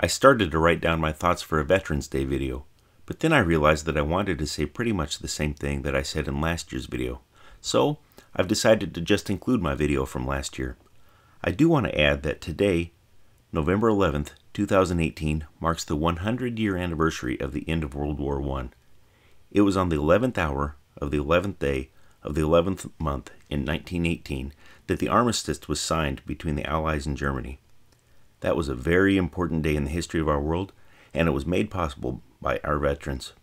I started to write down my thoughts for a Veterans Day video, but then I realized that I wanted to say pretty much the same thing that I said in last year's video, so I've decided to just include my video from last year. I do want to add that today, November 11th, 2018, marks the 100-year anniversary of the end of World War I. It was on the 11th hour of the 11th day of the 11th month in 1918 that the Armistice was signed between the Allies and Germany. That was a very important day in the history of our world, and it was made possible by our veterans.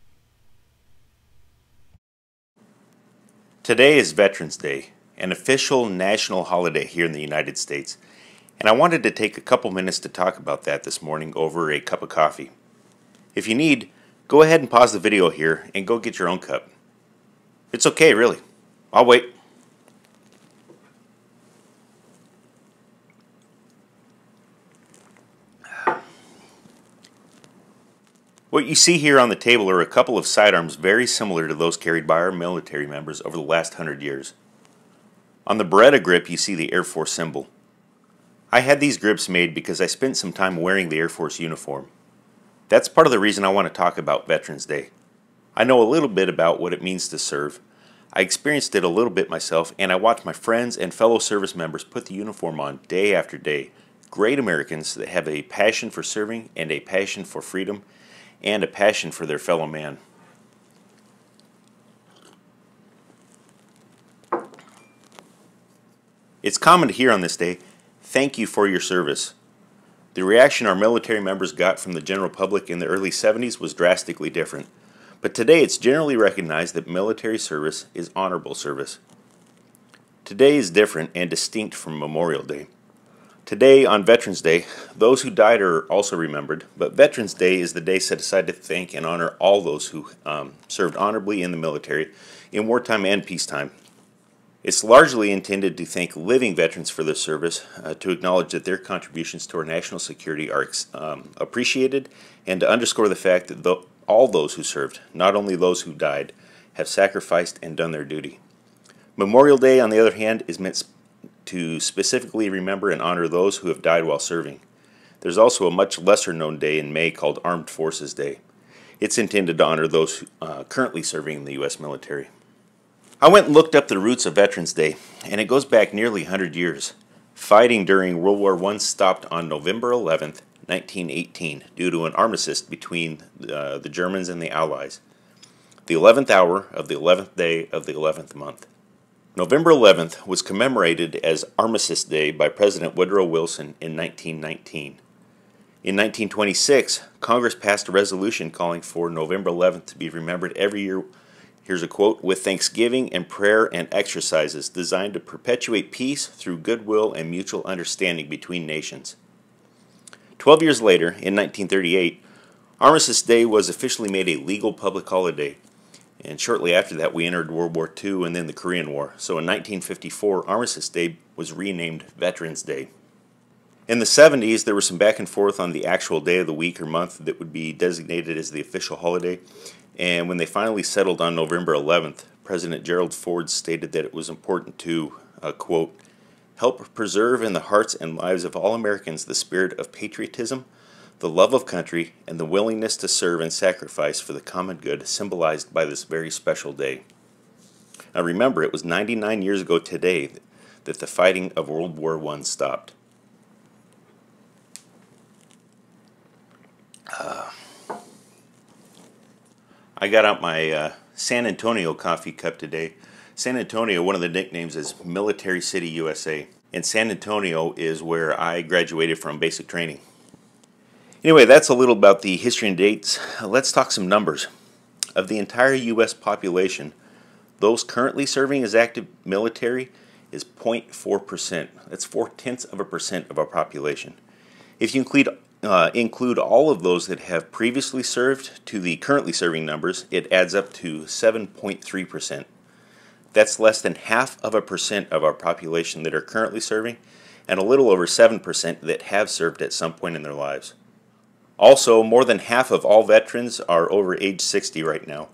Today is Veterans Day, an official national holiday here in the United States, and I wanted to take a couple minutes to talk about that this morning over a cup of coffee. If you need, go ahead and pause the video here and go get your own cup. It's okay, really. I'll wait. What you see here on the table are a couple of sidearms very similar to those carried by our military members over the last 100 years. On the Beretta grip you see the Air Force symbol. I had these grips made because I spent some time wearing the Air Force uniform. That's part of the reason I want to talk about Veterans Day. I know a little bit about what it means to serve. I experienced it a little bit myself, and I watched my friends and fellow service members put the uniform on day after day. Great Americans that have a passion for serving and a passion for freedom and a passion for their fellow man. It's common to hear on this day, "Thank you for your service." The reaction our military members got from the general public in the early 70s was drastically different. But today it's generally recognized that military service is honorable service. Today is different and distinct from Memorial Day. Today, on Veterans Day, those who died are also remembered, but Veterans Day is the day set aside to thank and honor all those who served honorably in the military in wartime and peacetime. It's largely intended to thank living veterans for their service, to acknowledge that their contributions to our national security are appreciated, and to underscore the fact that all those who served, not only those who died, have sacrificed and done their duty. Memorial Day, on the other hand, is meant to specifically remember and honor those who have died while serving. There's also a much lesser known day in May called Armed Forces Day. It's intended to honor those currently serving in the U.S. military. I went and looked up the roots of Veterans Day, and it goes back nearly 100 years. Fighting during World War I stopped on November 11th, 1918, due to an armistice between the Germans and the Allies. The 11th hour of the 11th day of the 11th month. November 11th was commemorated as Armistice Day by President Woodrow Wilson in 1919. In 1926, Congress passed a resolution calling for November 11th to be remembered every year, here's a quote, "with thanksgiving and prayer and exercises designed to perpetuate peace through goodwill and mutual understanding between nations." 12 years later, in 1938, Armistice Day was officially made a legal public holiday. And shortly after that, we entered World War II and then the Korean War. So in 1954, Armistice Day was renamed Veterans Day. In the 70s, there was some back and forth on the actual day of the week or month that would be designated as the official holiday. And when they finally settled on November 11th, President Gerald Ford stated that it was important to, quote, "help preserve in the hearts and lives of all Americans the spirit of patriotism, the love of country, and the willingness to serve and sacrifice for the common good symbolized by this very special day." Now remember, it was 99 years ago today that the fighting of World War I stopped. I got out my San Antonio coffee cup today. San Antonio, one of the nicknames is Military City, USA. And San Antonio is where I graduated from basic training. Anyway, that's a little about the history and dates. Let's talk some numbers. Of the entire U.S. population, those currently serving as active military is 0.4%. That's 0.4% of our population. If you include all of those that have previously served to the currently serving numbers, it adds up to 7.3%. That's less than 0.5% of our population that are currently serving, and a little over 7% that have served at some point in their lives. Also, more than half of all veterans are over age 60 right now.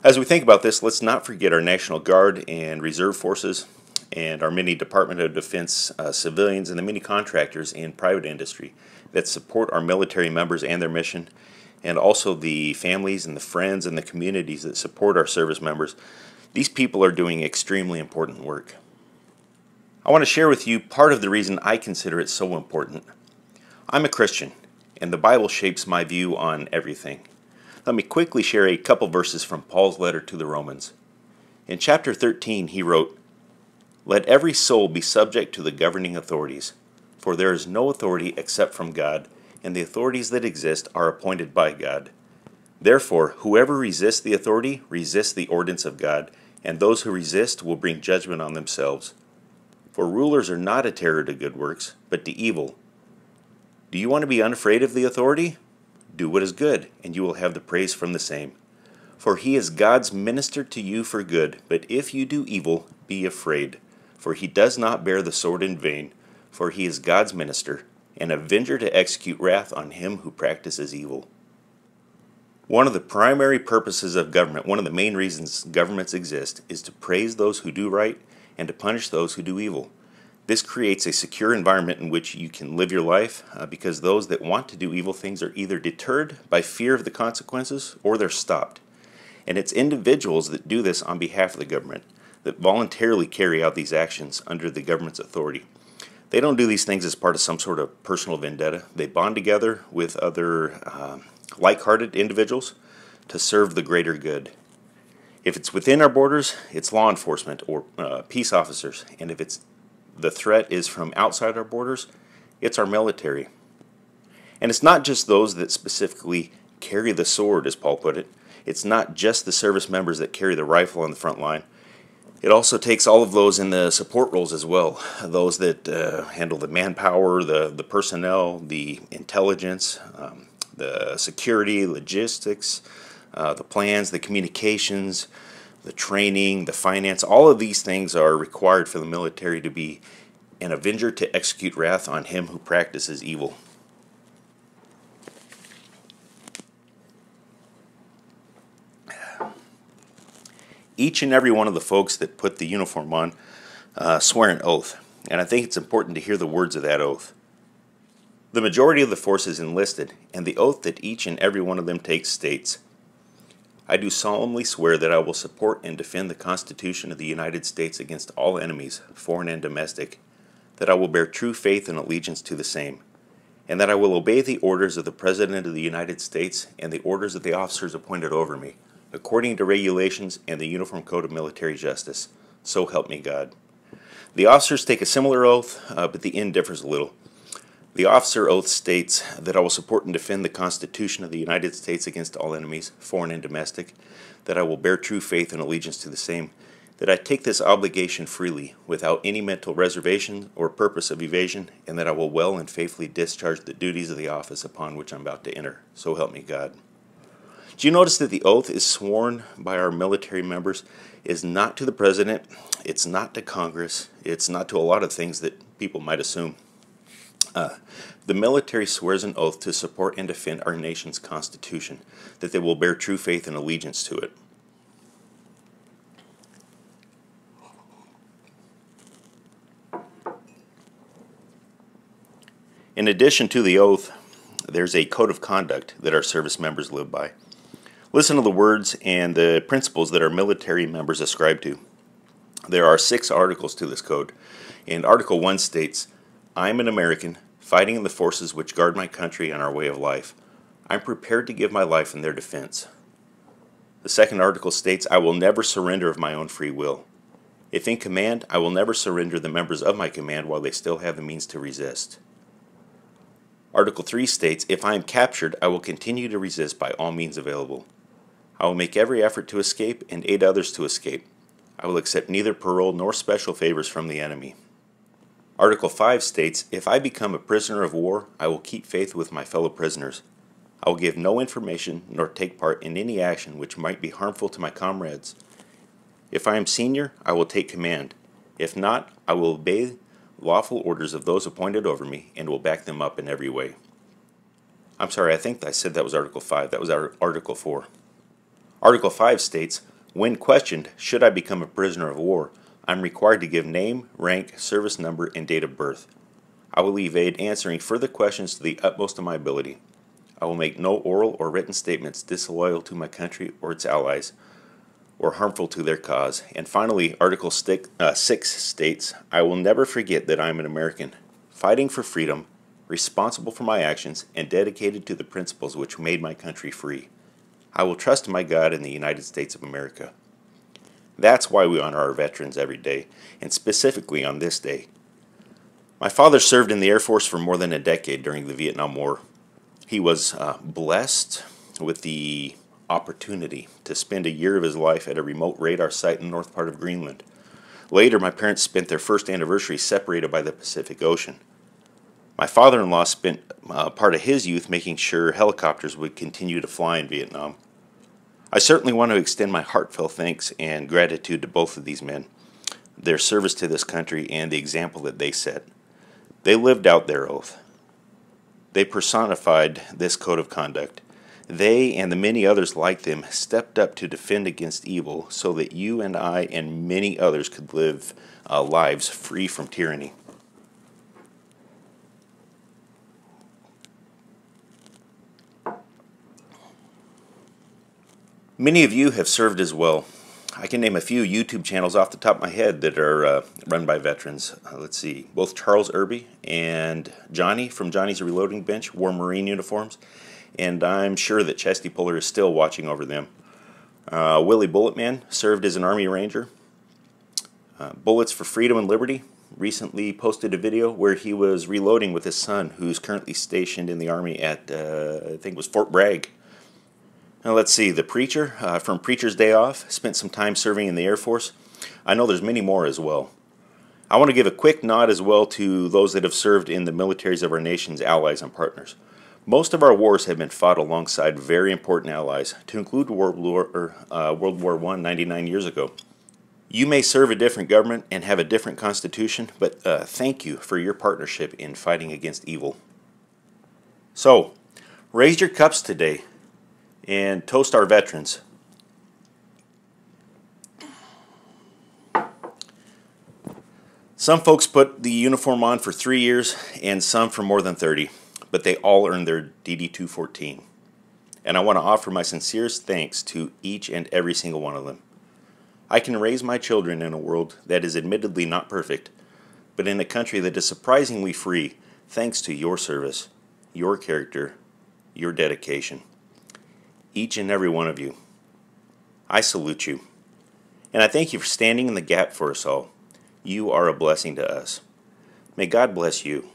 As we think about this, let's not forget our National Guard and Reserve forces. and our many Department of Defense civilians and the many contractors in private industry that support our military members and their mission, and also the families and the friends and the communities that support our service members. These people are doing extremely important work. I want to share with you part of the reason I consider it so important. I'm a Christian, and the Bible shapes my view on everything. Let me quickly share a couple verses from Paul's letter to the Romans. In chapter 13, he wrote, "Let every soul be subject to the governing authorities, for there is no authority except from God, and the authorities that exist are appointed by God. Therefore, whoever resists the authority resists the ordinance of God, and those who resist will bring judgment on themselves. For rulers are not a terror to good works, but to evil. Do you want to be unafraid of the authority? Do what is good, and you will have the praise from the same. For he is God's minister to you for good, but if you do evil, be afraid. For he does not bear the sword in vain, for he is God's minister, an avenger to execute wrath on him who practices evil." One of the primary purposes of government, one of the main reasons governments exist, is to praise those who do right and to punish those who do evil. This creates a secure environment in which you can live your life because those that want to do evil things are either deterred by fear of the consequences or they're stopped. And it's individuals that do this on behalf of the government that voluntarily carry out these actions under the government's authority. They don't do these things as part of some sort of personal vendetta. They bond together with other like-hearted individuals to serve the greater good. If it's within our borders, it's law enforcement or peace officers. And if the threat is from outside our borders, it's our military. And it's not just those that specifically carry the sword, as Paul put it. It's not just the service members that carry the rifle on the front line. It also takes all of those in the support roles as well. Those that handle the manpower, the personnel, the intelligence, the security, logistics, the plans, the communications, the training, the finance. All of these things are required for the military to be an avenger to execute wrath on him who practices evil. Each and every one of the folks that put the uniform on swear an oath, and I think it's important to hear the words of that oath. The majority of the force is enlisted, and the oath that each and every one of them takes states, "I do solemnly swear that I will support and defend the Constitution of the United States against all enemies, foreign and domestic, that I will bear true faith and allegiance to the same, and that I will obey the orders of the President of the United States and the orders of the officers appointed over me, according to regulations and the Uniform Code of Military Justice. So help me God." The officers take a similar oath, but the end differs a little. The officer oath states that I will support and defend the Constitution of the United States against all enemies, foreign and domestic, that I will bear true faith and allegiance to the same, that I take this obligation freely, without any mental reservation or purpose of evasion, and that I will well and faithfully discharge the duties of the office upon which I'm about to enter. So help me God. Do you notice that the oath is sworn by our military members is not to the President, it's not to Congress, it's not to a lot of things that people might assume. The military swears an oath to support and defend our nation's Constitution, that they will bear true faith and allegiance to it. In addition to the oath, there's a code of conduct that our service members live by. Listen to the words and the principles that our military members ascribe to. There are 6 articles to this code, and Article 1 states, "I am an American, fighting in the forces which guard my country and our way of life. I'm prepared to give my life in their defense." The second article states, "I will never surrender of my own free will. If in command, I will never surrender the members of my command while they still have the means to resist." Article 3 states, "If I am captured, I will continue to resist by all means available. I will make every effort to escape and aid others to escape. I will accept neither parole nor special favors from the enemy." Article 5 states, "If I become a prisoner of war, I will keep faith with my fellow prisoners. I will give no information nor take part in any action which might be harmful to my comrades. If I am senior, I will take command. If not, I will obey lawful orders of those appointed over me and will back them up in every way." I'm sorry, I think I said that was Article 5. That was Article 4. Article 5 states, "When questioned, should I become a prisoner of war, I'm required to give name, rank, service number, and date of birth. I will evade answering further questions to the utmost of my ability. I will make no oral or written statements disloyal to my country or its allies, or harmful to their cause. And finally, Article 6 states, I will never forget that I am an American, fighting for freedom, responsible for my actions, and dedicated to the principles which made my country free. I will trust in my God in the United States of America. That's why we honor our veterans every day, and specifically on this day. My father served in the Air Force for more than a decade during the Vietnam War. He was blessed with the opportunity to spend a year of his life at a remote radar site in the north part of Greenland. Later, my parents spent their first anniversary separated by the Pacific Ocean. My father-in-law spent part of his youth making sure helicopters would continue to fly in Vietnam. I certainly want to extend my heartfelt thanks and gratitude to both of these men, their service to this country, and the example that they set. They lived out their oath. They personified this code of conduct. They and the many others like them stepped up to defend against evil so that you and I and many others could live lives free from tyranny. Many of you have served as well. I can name a few YouTube channels off the top of my head that are run by veterans. Let's see, both Charles Irby and Johnny from Johnny's Reloading Bench wore Marine uniforms, and I'm sure that Chesty Puller is still watching over them. Willie Bulletman served as an Army Ranger. Bullets for Freedom and Liberty recently posted a video where he was reloading with his son, who's currently stationed in the Army at, I think it was Fort Bragg. Now let's see, the Preacher from Preacher's Day Off spent some time serving in the Air Force. I know there's many more as well. I want to give a quick nod as well to those that have served in the militaries of our nation's allies and partners. Most of our wars have been fought alongside very important allies, to include World War I 99 years ago. You may serve a different government and have a different constitution, but thank you for your partnership in fighting against evil. So, raise your cups today and toast our veterans. Some folks put the uniform on for 3 years and some for more than 30, but they all earned their DD-214. And I want to offer my sincerest thanks to each and every single one of them. I can raise my children in a world that is admittedly not perfect, but in a country that is surprisingly free thanks to your service, your character, your dedication. Each and every one of you. I salute you. And I thank you for standing in the gap for us all. You are a blessing to us. May God bless you.